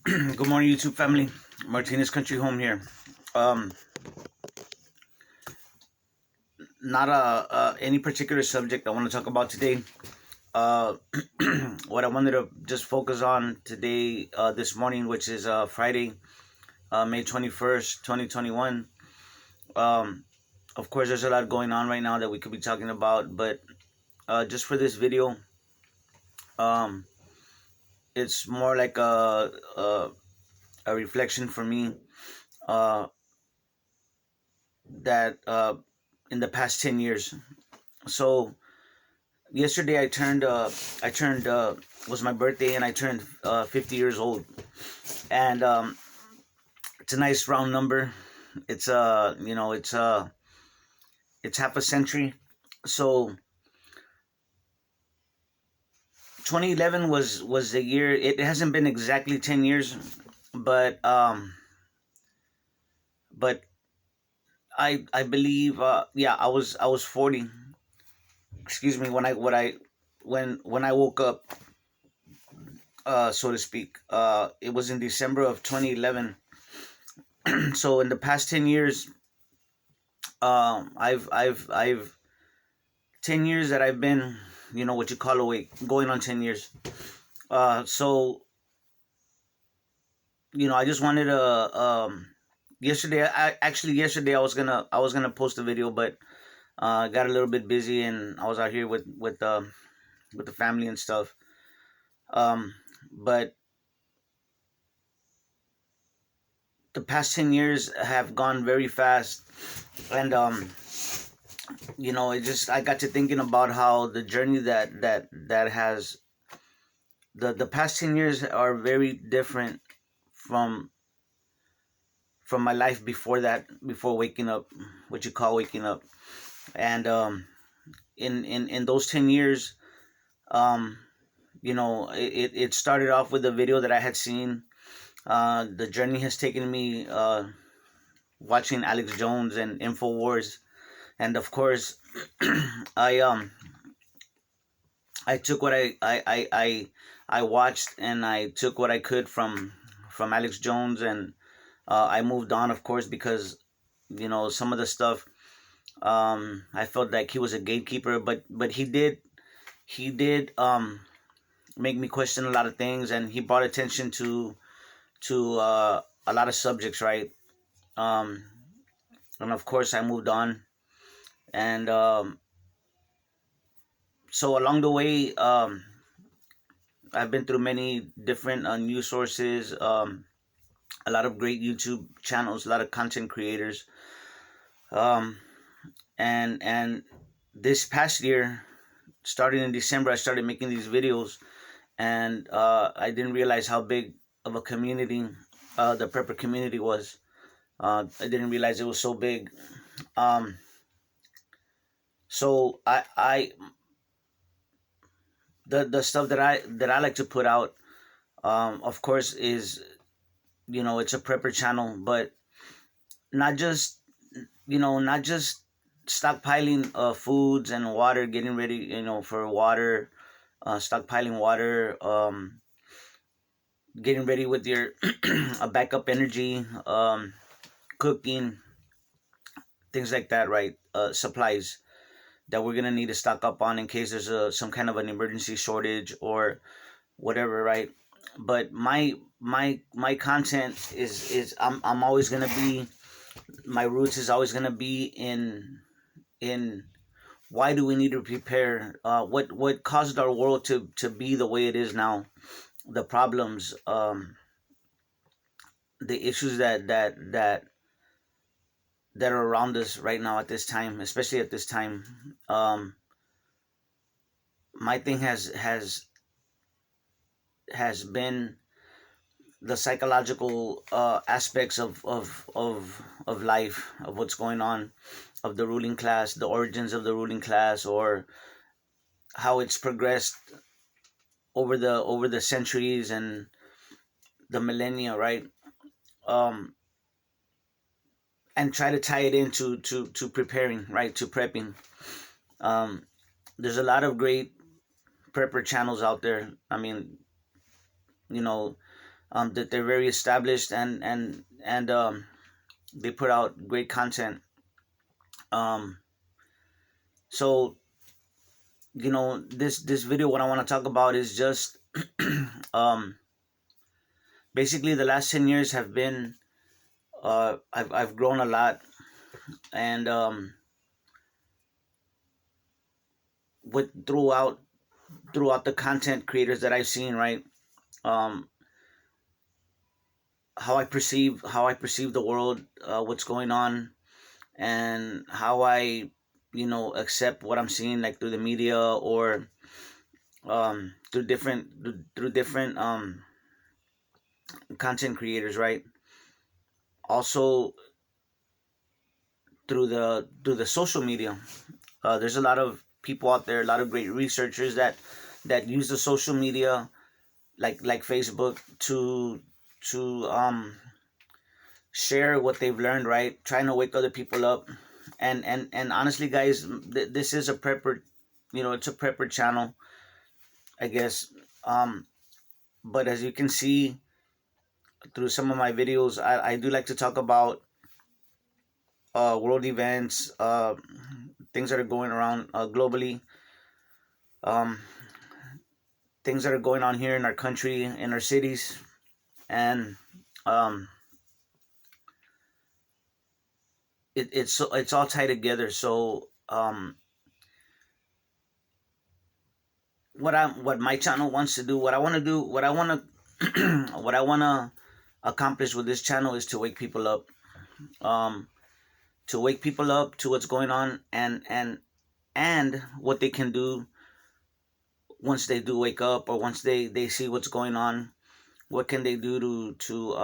Good morning, YouTube family. Martinez Country Home here. Um, Not any particular subject I want to talk about today. Uh, what I wanted to just focus on today, this morning, which is Friday, May 21st, 2021. Um, of course, there's a lot going on right now that we could be talking about, but just for this video, um, it's more like a reflection for me, uh, that in the past 10 years. So yesterday I turned was my birthday, and I turned 50 years old. And it's a nice round number. It's it's half a century. So 2011 was the year. It hasn't been exactly 10 years, but but I believe, yeah, I was 40. Excuse me, when I woke up, so to speak. It was in December of 2011. So in the past 10 years, I've 10 years that I've been, what you call awake, going on 10 years. So I just wanted to, yesterday, yesterday I was gonna post a video, but got a little bit busy, and I was out here with the family and stuff. um but the past 10 years have gone very fast. And I got to thinking about how the journey that has the past 10 years are very different from my life before that, before waking up, what you call waking up. And in those 10 years, um it started off with a video that I had seen. The journey has taken me, watching Alex Jones and InfoWars. And of course, I I took what I watched, and I took what I could from Alex Jones. And I moved on, of course, because some of the stuff, I felt like he was a gatekeeper, but he did make me question a lot of things, and he brought attention to a lot of subjects, right? Um, and of course, I moved on. And so along the way, I've been through many different news sources, a lot of great YouTube channels, a lot of content creators. Um, and this past year, starting in December, I started making these videos. And I didn't realize how big of a community the prepper community was. I didn't realize it was so big. Um, so I the stuff that I like to put out, of course, is, it's a prepper channel, but not just not just stockpiling foods and water, getting ready, for water, stockpiling water, getting ready with your a backup energy, cooking, things like that, right? Supplies that we're gonna need to stock up on in case there's some kind of an emergency shortage or whatever, right? But my content is I'm always gonna be, my roots is always gonna be in why do we need to prepare? What caused our world to be the way it is now? The problems, the issues that are around us right now at this time, especially at this time. My thing has been the psychological aspects of life, of what's going on, of the ruling class, the origins of the ruling class, or how it's progressed over the centuries and the millennia, right? um and try to tie it into to preparing, right, to prepping. um there's a lot of great prepper channels out there. I mean, you know that they're very established, and they put out great content. Um, so this video, what I want to talk about is just um, basically the last 10 years have been I've grown a lot, and with throughout the content creators that I've seen, right? Um, how I perceive the world, what's going on, and how I accept what I'm seeing, like through the media or through different content creators, right? Also through the social media. There's a lot of people out there, a lot of great researchers that use the social media, like Facebook, to share what they've learned, right? Trying to wake other people up. And honestly, guys, this is a prepper, it's a prepper channel, I guess. Um, but as you can see through some of my videos, I do like to talk about world events, things that are going around globally, um, things that are going on here in our country, in our cities, and um, it's all tied together. So what my channel wants to do, what I want to do, what I want to what I want to accomplish with this channel is to wake people up, um, to wake people up to what's going on, and what they can do once they do wake up, or once they see what's going on. What can they do to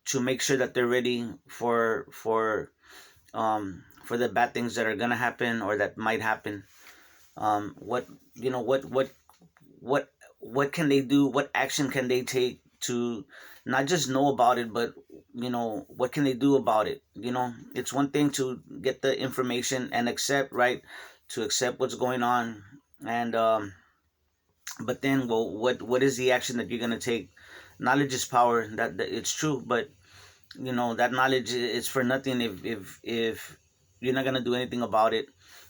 to make sure that they're ready for the bad things that are gonna happen or that might happen. What you know what what can they do, what action can they take to not just know about it, but what can they do about it. It's one thing to get the information and accept, right, to accept what's going on, and but then, well, what is the action that you're going to take? Knowledge is power. That it's true, but that knowledge is for nothing if you're not going to do anything about it,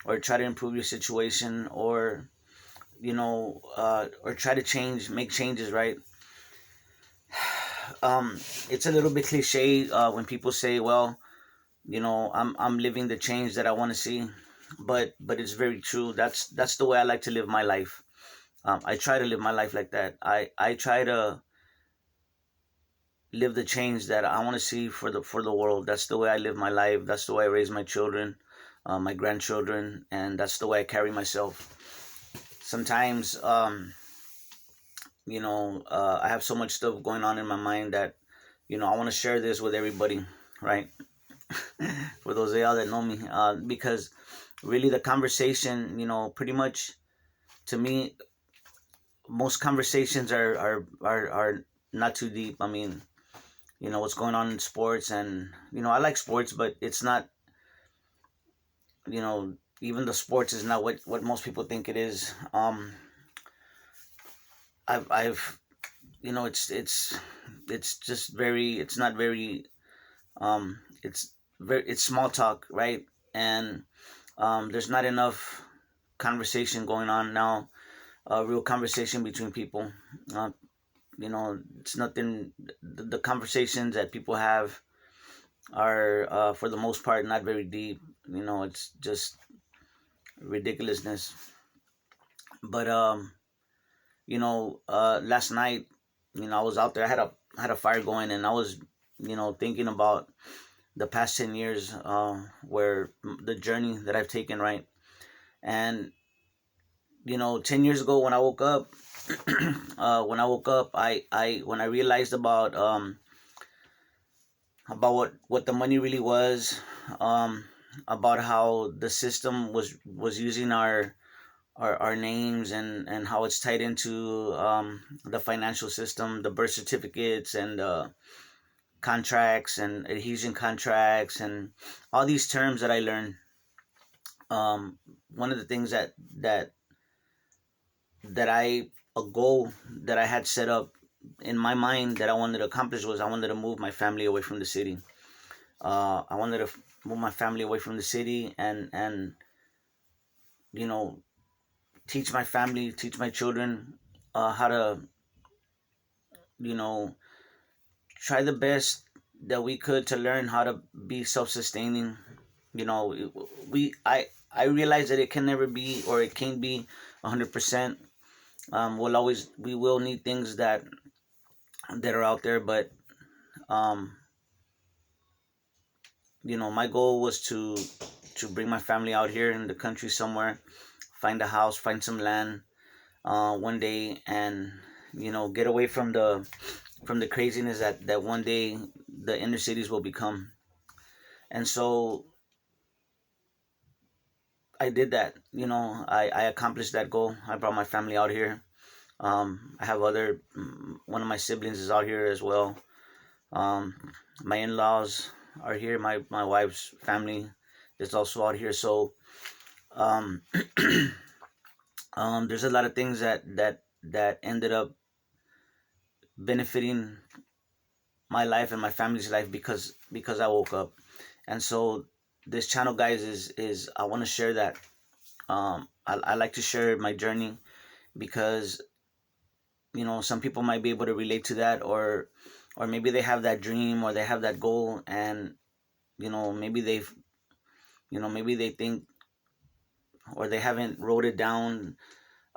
or try to improve your situation, or try to make changes, right? It's a little bit cliche when people say, well, I'm living the change that I want to see, but it's very true. That's the way I like to live my life. I try to live my life like that. I try to live the change that I want to see for the world. That's the way I live my life. That's the way I raise my children, my grandchildren, and that's the way I carry myself. Sometimes, I have so much stuff going on in my mind that, I want to share this with everybody, right? For those of y'all that know me, because really the conversation, pretty much, to me, most conversations are not too deep. I mean, what's going on in sports, and I like sports, but it's not, even the sports is not what most people think it is. I've it's just very, it's not very, it's small talk, right? And there's not enough conversation going on now, real conversation between people. uh, it's nothing. The conversations that people have are, for the most part, not very deep. It's just ridiculousness. But last night, I was out there. I had a fire going, and I was, thinking about the past 10 years, where the journey that I've taken, right? And 10 years ago, when I woke up, when I realized about what the money really was, about how the system was using our names, and how it's tied into the financial system, the birth certificates, and contracts, and adhesion contracts, and all these terms that I learned. One of the things that I a goal that I had set up in my mind that I wanted to accomplish was I wanted to move my family away from the city. I wanted to move my family away from the city, and you know, teach my family, teach my children how to, you know, try the best that we could to learn how to be self-sustaining. You know, I realize that it can never be, or it can't be 100%. We will need things that are out there, but um, my goal was to bring my family out here in the country somewhere, find a house, find some land one day, and get away from the craziness that one day the inner cities will become. And so I did that. I accomplished that goal. I brought my family out here. I have one of my siblings is out here as well. Um, my in-laws are here. My wife's family is also out here. So um, there's a lot of things that ended up benefiting my life and my family's life because I woke up. And so this channel, guys, is I want to share that. I like to share my journey because some people might be able to relate to that, or maybe they have that dream or they have that goal, and maybe maybe they think, or they haven't wrote it down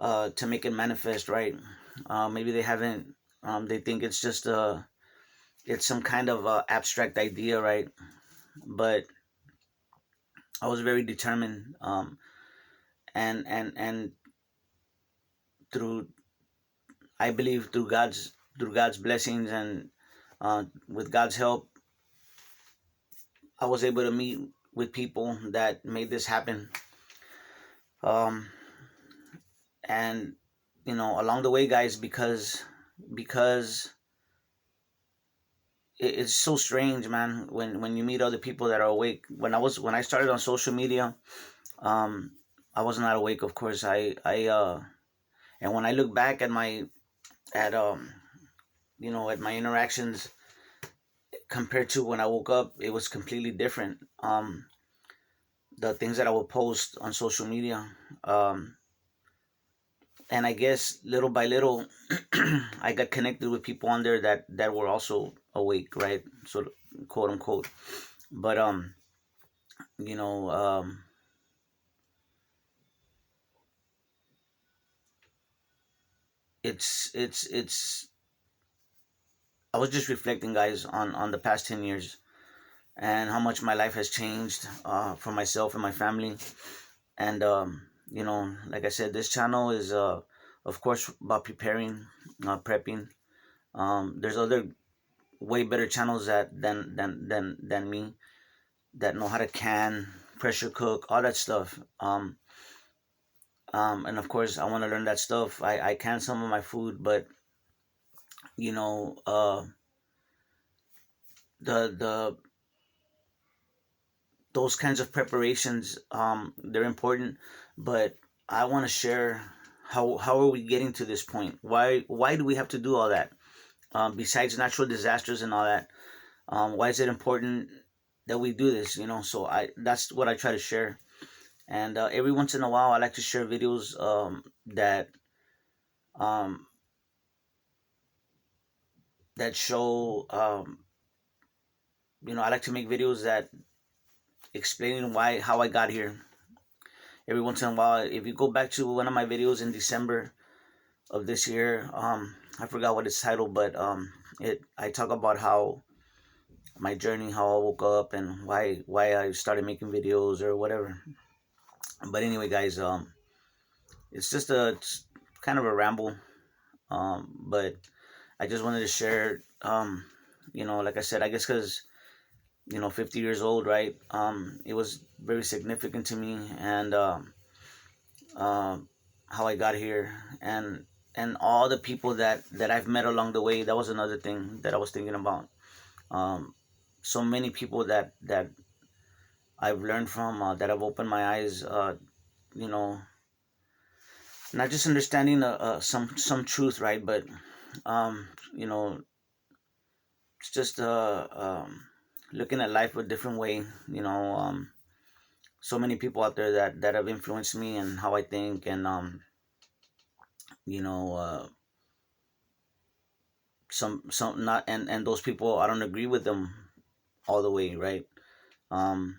to make it manifest, right? Maybe they haven't. They think it's some kind of abstract idea, right? But I was very determined, and through I believe through God's blessings, and with God's help, I was able to meet with people that made this happen. Um, and along the way, guys, because it's so strange, man, when you meet other people that are awake. When I started on social media, um, I was not awake, of course. And when I look back at my interactions compared to when I woke up, it was completely different. The things that I would post on social media, um, and I guess little by little, I got connected with people on there that were also awake, right? So, quote unquote. But you know, it's. I was just reflecting, guys, on the past 10 years and how much my life has changed for myself and my family. And like I said, this channel is of course about preparing, prepping. There's other way better channels than me that know how to can, pressure cook, all that stuff. And of course, I want to learn that stuff. I can some of my food, but you know, uh, the those kinds of preparations, they're important. But I want to share how are we getting to this point? Why do we have to do all that? Besides natural disasters and all that, why is it important that we do this? So I that's what I try to share. And every once in a while, I like to share videos um, that show. I like to make videos that explaining why how I got here. Every once in a while, if you go back to one of my videos in December of this year, I forgot what it's titled, but it I talk about how my journey, how I woke up, and why I started making videos or whatever. But anyway, guys, it's just it's kind of a ramble, but I just wanted to share. Like I said, I guess because 50 years old, right? It was very significant to me, and um, how I got here, and all the people that I've met along the way. That was another thing that I was thinking about. Um, so many people that I've learned from, that have opened my eyes. You know, not just understanding some truth, right? But um, you know, it's just looking at life a different way. So many people out there that have influenced me and how I think, and you know, some not, and those people I don't agree with them all the way, right? Um,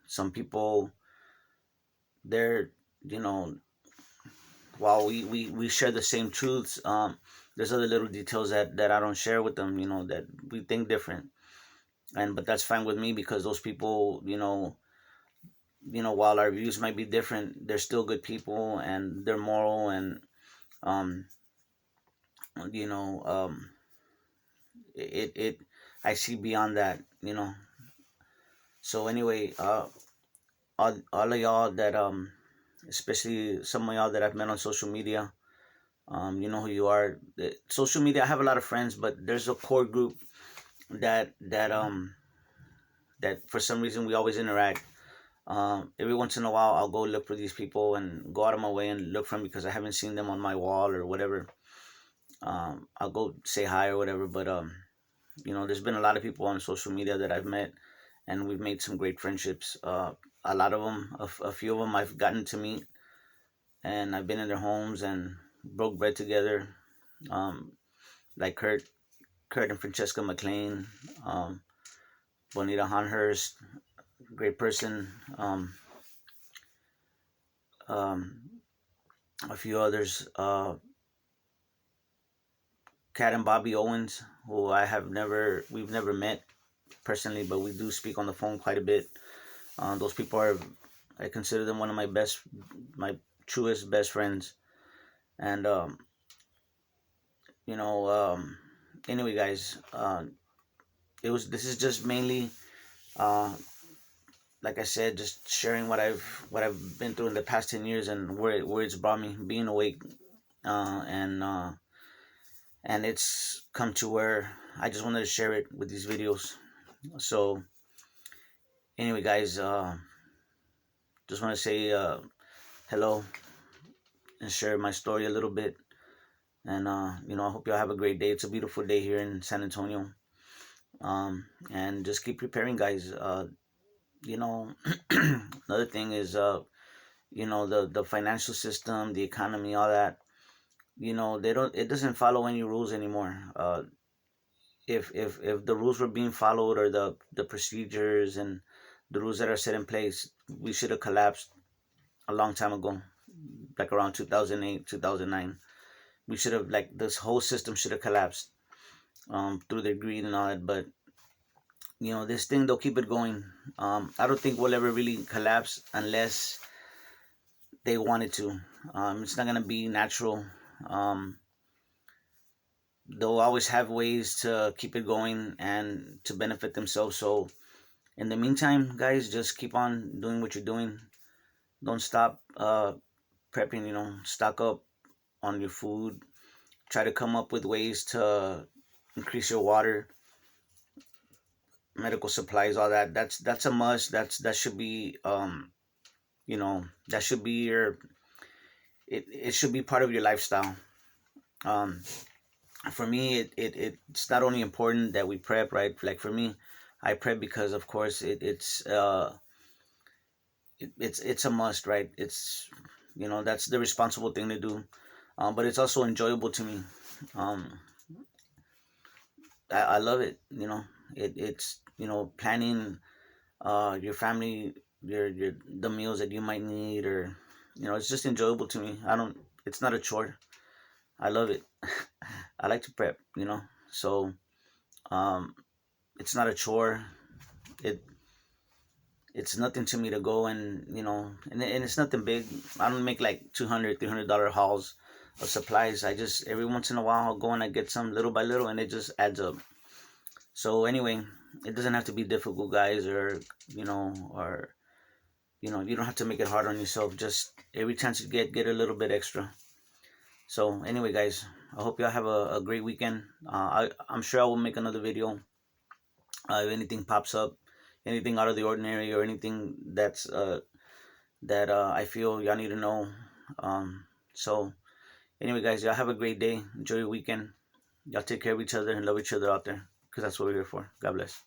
some people, they're, you know, while we share the same truths, there's other little details that I don't share with them, that we think different. But that's fine with me, because those people, while our views might be different, they're still good people, and they're moral, and um, you know, it I see beyond that. So anyway, all of y'all that especially some of y'all that I've met on social media, you know who you are. Social media, I have a lot of friends, but there's a core group that for some reason we always interact. Every once in a while, I'll go look for these people and go out of my way and look for them because I haven't seen them on my wall or whatever. I'll go say hi or whatever. But there's been a lot of people on social media that I've met, and we've made some great friendships. A lot of them, a few of them, I've gotten to meet, and I've been in their homes and broke bread together. Um, like Kurt and Francesca McLean, Bonita Hanhurst, great person. Um, a few others, Kat and Bobby Owens, who we've never met personally, but we do speak on the phone quite a bit. Those people I consider them one of my truest best friends. And you know, anyway, guys, this is just mainly, uh, like I said, just sharing what I've been through in the past 10 years, and where it's brought me, being awake, uh, and uh, and it's come to where I just wanted to share it with these videos. So anyway, guys, just want to say hello and share my story a little bit. And I hope y'all have a great day. It's a beautiful day here in San Antonio. And just keep preparing, guys. You know, another thing is, the financial system, the economy, all that. It doesn't follow any rules anymore. If the rules were being followed, or the procedures and the rules that are set in place, we should have collapsed a long time ago, like around 2008, 2009. We should have, like, this whole system should have collapsed, through their greed and all that. But this thing, they'll keep it going. I don't think we'll ever really collapse unless they wanted to. It's not gonna be natural. Um, they'll always have ways to keep it going and to benefit themselves. So in the meantime, guys, just keep on doing what you're doing. Don't stop prepping. Stock up on your food. Try to come up with ways to increase your water, medical supplies, all that. That's a must. That should be, that should be it should be part of your lifestyle. Um, for me, it's not only important that we prep, right? Like for me, I prep because, of course, it's a must, right? That's the responsible thing to do. But it's also enjoyable to me. Um, I love it. It's planning your family, your the meals that you might need, or it's just enjoyable to me. I don't. It's not a chore. I love it. I like to prep. So um, it's not a chore. It it's nothing to me to go, and it's nothing big. I don't make like $200, $300 hauls of supplies. I just, every once in a while, I'll go and I get some little by little, and it just adds up. So anyway, it doesn't have to be difficult, guys, or you don't have to make it hard on yourself. Just every chance you get a little bit extra. So anyway, guys, I hope y'all have a great weekend. I'm sure I will make another video if anything pops up, anything out of the ordinary, or anything that I feel y'all need to know. Um, So anyway, guys, y'all have a great day. Enjoy your weekend. Y'all take care of each other and love each other out there, because that's what we're here for. God bless.